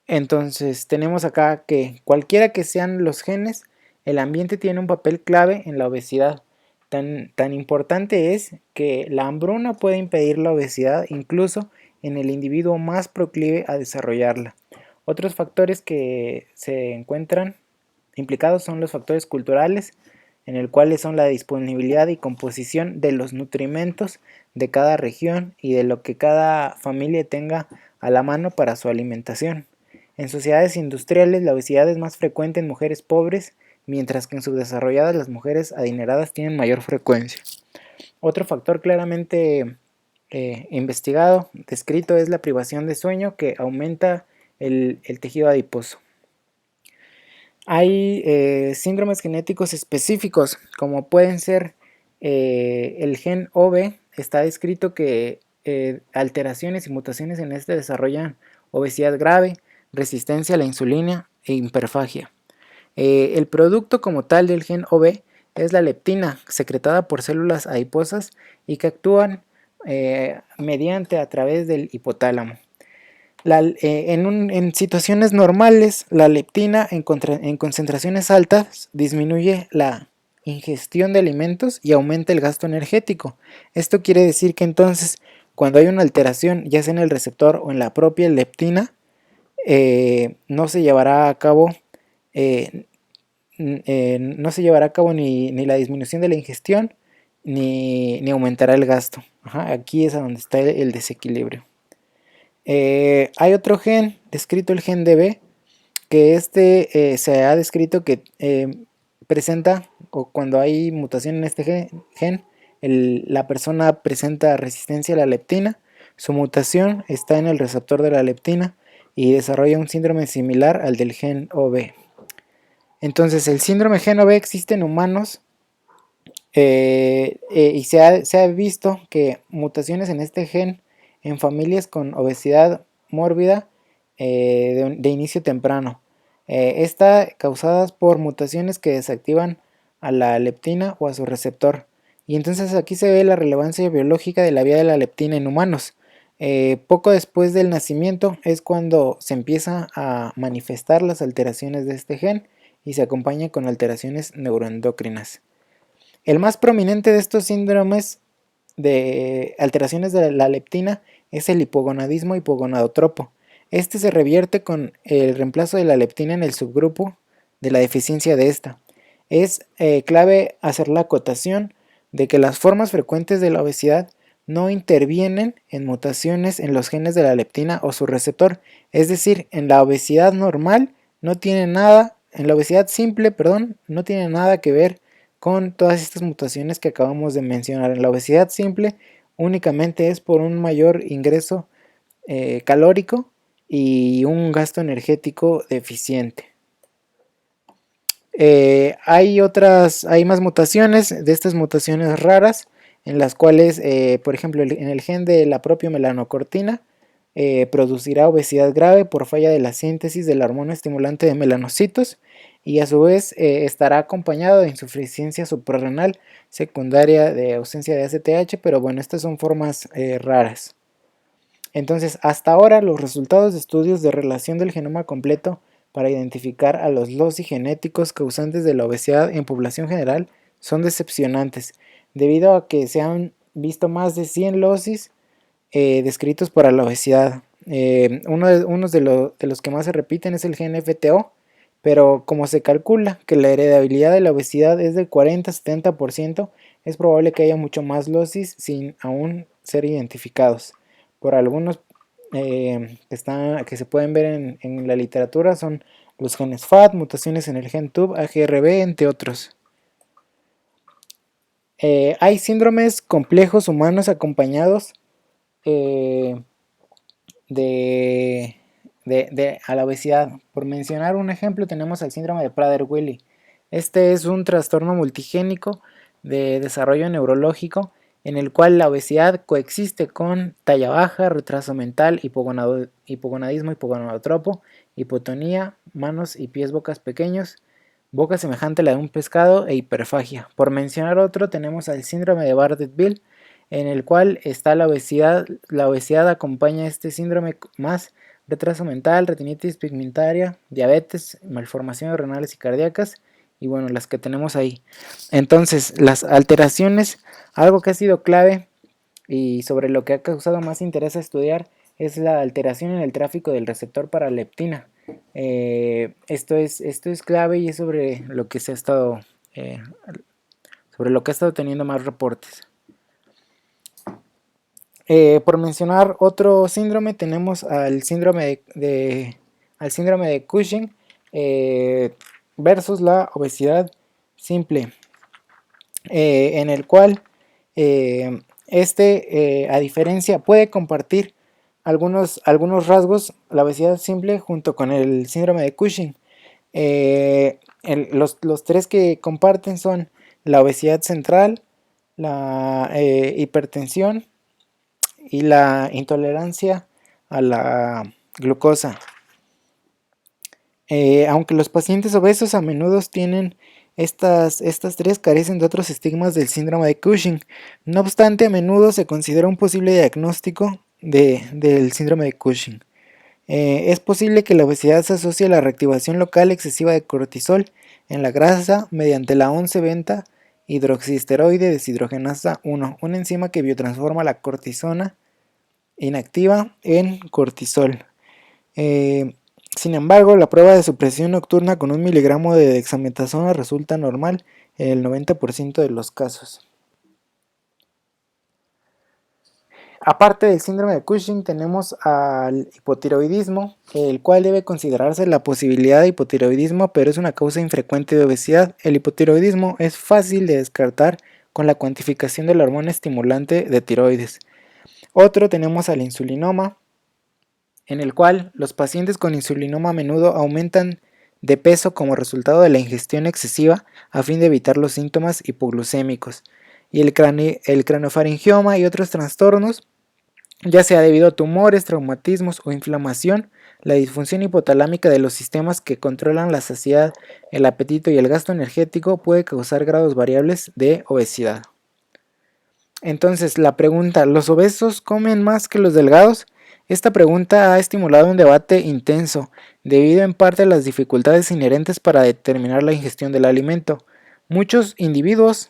Entonces tenemos acá que cualquiera que sean los genes, el ambiente tiene un papel clave en la obesidad. Tan importante es que la hambruna puede impedir la obesidad incluso en el individuo más proclive a desarrollarla. Otros factores que se encuentran implicados son los factores culturales, en el cual son la disponibilidad y composición de los nutrimentos de cada región y de lo que cada familia tenga a la mano para su alimentación. En sociedades industriales la obesidad es más frecuente en mujeres pobres, mientras que en subdesarrolladas las mujeres adineradas tienen mayor frecuencia. Otro factor claramente investigado, descrito, es la privación de sueño, que aumenta el tejido adiposo. Hay síndromes genéticos específicos, como pueden ser el gen OB. Está descrito que alteraciones y mutaciones en este desarrollan obesidad grave, resistencia a la insulina e hiperfagia. El producto como tal del gen OB es la leptina, secretada por células adiposas y que actúan mediante a través del hipotálamo. En situaciones normales, la leptina en concentraciones altas disminuye la ingestión de alimentos y aumenta el gasto energético. Esto quiere decir que entonces, cuando hay una alteración, ya sea en el receptor o en la propia leptina, no se llevará a cabo ni la disminución de la ingestión ni aumentará el gasto. Aquí es a donde está el desequilibrio. Hay otro gen descrito, el gen DB, que se ha descrito que presenta, o cuando hay mutación en este gen, la persona presenta resistencia a la leptina. Su mutación está en el receptor de la leptina y desarrolla un síndrome similar al del gen OB. Entonces el síndrome gen OB existe en humanos y se ha visto que mutaciones en este gen en familias con obesidad mórbida de inicio temprano. Está causadas por mutaciones que desactivan a la leptina o a su receptor. Y entonces aquí se ve la relevancia biológica de la vía de la leptina en humanos. Poco después del nacimiento es cuando se empieza a manifestar las alteraciones de este gen y se acompaña con alteraciones neuroendocrinas. El más prominente de estos síndromes de alteraciones de la leptina es el hipogonadismo hipogonadotropo. Este se revierte con el reemplazo de la leptina en el subgrupo de la deficiencia de esta. Es clave hacer la acotación de que las formas frecuentes de la obesidad no intervienen en mutaciones en los genes de la leptina o su receptor. Es decir, en la obesidad normal no tiene nada, en la obesidad simple, no tiene nada que ver con todas estas mutaciones que acabamos de mencionar. En la obesidad simple únicamente es por un mayor ingreso calórico y un gasto energético deficiente. Hay más mutaciones, de estas mutaciones raras, en las cuales, por ejemplo, en el gen de la propia melanocortina, producirá obesidad grave por falla de la síntesis de la hormona estimulante de melanocitos, y a su vez estará acompañado de insuficiencia suprarrenal secundaria de ausencia de ACTH, pero bueno, estas son formas raras. Entonces, hasta ahora los resultados de estudios de relación del genoma completo para identificar a los loci genéticos causantes de la obesidad en población general son decepcionantes, debido a que se han visto más de 100 locis descritos para la obesidad. Uno de los que más se repiten es el gen FTO, pero como se calcula que la heredabilidad de la obesidad es del 40-70%, es probable que haya mucho más locis sin aún ser identificados. Por algunos que se pueden ver en la literatura son los genes FAT, mutaciones en el gen TUB, AGRB, entre otros. Hay síndromes complejos humanos acompañados a la obesidad. Por mencionar un ejemplo, tenemos el síndrome de Prader-Willi. Este es un trastorno multigénico de desarrollo neurológico en el cual la obesidad coexiste con talla baja, retraso mental, hipogonadismo hipogonadotropo, hipotonía, manos y pies bocas pequeños, boca semejante a la de un pescado e hiperfagia. Por mencionar otro, tenemos el síndrome de Bardet-Biedl, en el cual está la obesidad. La obesidad acompaña este síndrome más retraso mental, retinitis pigmentaria, diabetes, malformaciones renales y cardíacas, y bueno, las que tenemos ahí. Entonces, las alteraciones, algo que ha sido clave y sobre lo que ha causado más interés a estudiar es la alteración en el tráfico del receptor para leptina. Esto es clave y es sobre lo que se ha estado sobre lo que ha estado teniendo más reportes. Por mencionar otro síndrome, tenemos al síndrome de Cushing versus la obesidad simple, en el cual a diferencia, puede compartir algunos rasgos la obesidad simple junto con el síndrome de Cushing. Los tres que comparten son la obesidad central, la hipertensión y la intolerancia a la glucosa. Aunque los pacientes obesos a menudo tienen estas tres, carecen de otros estigmas del síndrome de Cushing. No obstante, a menudo se considera un posible diagnóstico del síndrome de Cushing. Es posible que la obesidad se asocie a la reactivación local excesiva de cortisol en la grasa mediante la 11-beta hidroxiesteroide deshidrogenasa 1, una enzima que biotransforma la cortisona inactiva en cortisol. Sin embargo, la prueba de supresión nocturna con 1 miligramo de dexametasona resulta normal en el 90% de los casos. Aparte del síndrome de Cushing, tenemos al hipotiroidismo, el cual debe considerarse la posibilidad de hipotiroidismo, pero es una causa infrecuente de obesidad. El hipotiroidismo es fácil de descartar con la cuantificación de la hormona estimulante de tiroides. Otro, tenemos al insulinoma, en el cual los pacientes con insulinoma a menudo aumentan de peso como resultado de la ingestión excesiva a fin de evitar los síntomas hipoglucémicos. Y el craniofaringioma y otros trastornos, ya sea debido a tumores, traumatismos o inflamación, la disfunción hipotalámica de los sistemas que controlan la saciedad, el apetito y el gasto energético puede causar grados variables de obesidad. Entonces, la pregunta, ¿los obesos comen más que los delgados? Esta pregunta ha estimulado un debate intenso, debido en parte a las dificultades inherentes para determinar la ingestión del alimento. Muchos individuos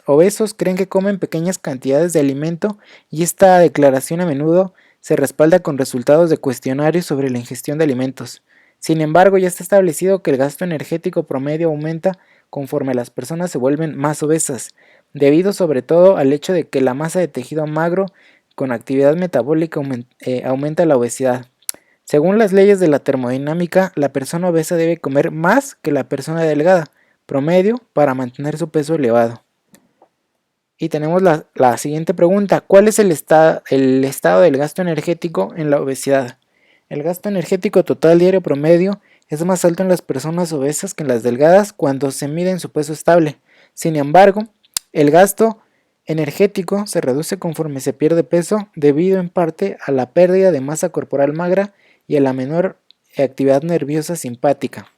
obesos creen que comen pequeñas cantidades de alimento y esta declaración a menudo se respalda con resultados de cuestionarios sobre la ingestión de alimentos. Sin embargo, ya está establecido que el gasto energético promedio aumenta conforme las personas se vuelven más obesas, debido sobre todo al hecho de que la masa de tejido magro con actividad metabólica aumenta la obesidad. Según las leyes de la termodinámica, la persona obesa debe comer más que la persona delgada, promedio, para mantener su peso elevado. Y tenemos la siguiente pregunta, ¿cuál es el estado del gasto energético en la obesidad? El gasto energético total diario promedio es más alto en las personas obesas que en las delgadas cuando se mide en su peso estable. Sin embargo, el gasto energético se reduce conforme se pierde peso debido en parte a la pérdida de masa corporal magra y a la menor actividad nerviosa simpática.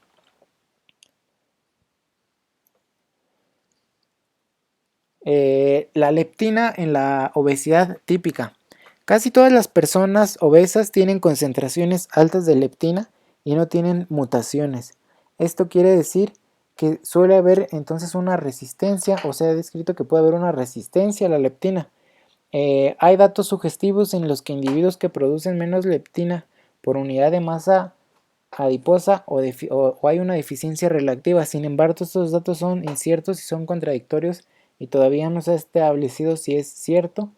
La leptina en la obesidad típica. Casi todas las personas obesas tienen concentraciones altas de leptina y no tienen mutaciones. Esto quiere decir que suele haber entonces una resistencia, o se ha descrito que puede haber una resistencia a la leptina. Hay datos sugestivos en los que individuos que producen menos leptina por unidad de masa adiposa o hay una deficiencia relativa. Sin embargo, estos datos son inciertos y son contradictorios y todavía no se ha establecido si es cierto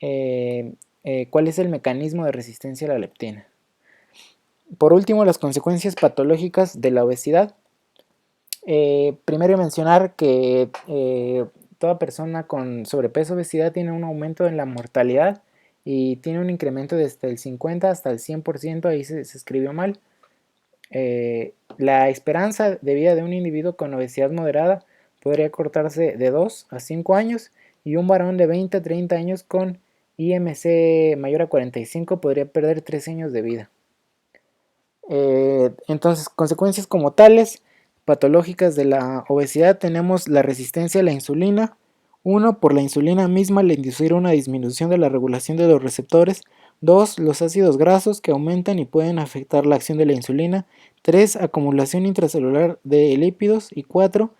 cuál es el mecanismo de resistencia a la leptina. Por último, las consecuencias patológicas de la obesidad. Primero mencionar que toda persona con sobrepeso o obesidad tiene un aumento en la mortalidad y tiene un incremento desde el 50 hasta el 100%, ahí se escribió mal. La esperanza de vida de un individuo con obesidad moderada podría cortarse de 2 a 5 años y un varón de 20 a 30 años con IMC mayor a 45 podría perder 3 años de vida. Entonces, consecuencias como tales patológicas de la obesidad, tenemos la resistencia a la insulina. Por la insulina misma, al inducir una disminución de la regulación de los receptores, 2. Los ácidos grasos que aumentan y pueden afectar la acción de la insulina. 3. Acumulación intracelular de lípidos. Y 4.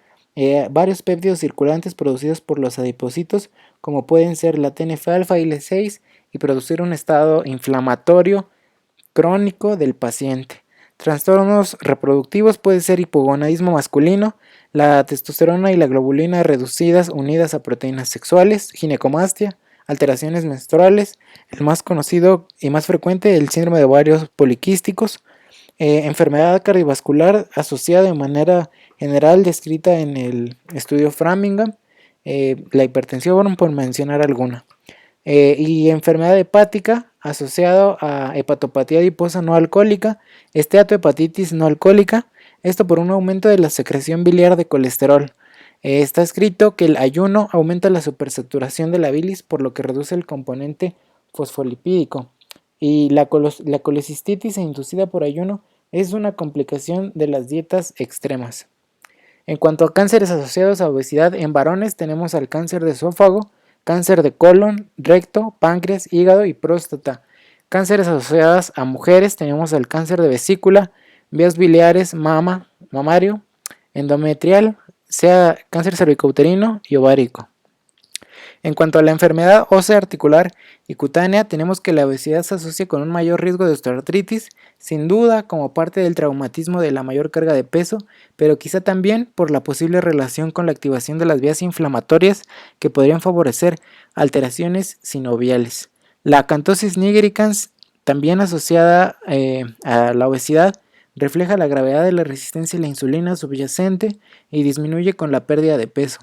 Varios péptidos circulantes producidos por los adipocitos, como pueden ser la TNF-alfa y L6, y producir un estado inflamatorio crónico del paciente. Trastornos reproductivos puede ser hipogonadismo masculino, la testosterona y la globulina reducidas unidas a proteínas sexuales, ginecomastia, alteraciones menstruales, el más conocido y más frecuente, el síndrome de ovarios poliquísticos, enfermedad cardiovascular asociada de manera general descrita en el estudio Framingham, la hipertensión por mencionar alguna. Y enfermedad hepática asociado a hepatopatía adiposa no alcohólica, esteatohepatitis no alcohólica, esto por un aumento de la secreción biliar de colesterol. Está escrito que el ayuno aumenta la supersaturación de la bilis, por lo que reduce el componente fosfolipídico. Y la colecistitis inducida por ayuno es una complicación de las dietas extremas. En cuanto a cánceres asociados a obesidad en varones, tenemos al cáncer de esófago, cáncer de colon, recto, páncreas, hígado y próstata. Cánceres asociados a mujeres, tenemos el cáncer de vesícula, vías biliares, mamario, endometrial, sea cáncer cervicouterino y ovárico. En cuanto a la enfermedad ósea articular y cutánea, tenemos que la obesidad se asocia con un mayor riesgo de osteoartritis, sin duda como parte del traumatismo de la mayor carga de peso, pero quizá también por la posible relación con la activación de las vías inflamatorias que podrían favorecer alteraciones sinoviales. La acantosis nigricans, también asociada a la obesidad, refleja la gravedad de la resistencia a la insulina subyacente y disminuye con la pérdida de peso.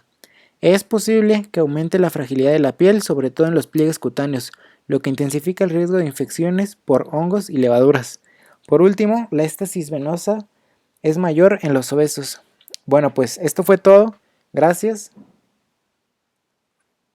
Es posible que aumente la fragilidad de la piel, sobre todo en los pliegues cutáneos, lo que intensifica el riesgo de infecciones por hongos y levaduras. Por último, la éstasis venosa es mayor en los obesos. Bueno, pues esto fue todo. Gracias.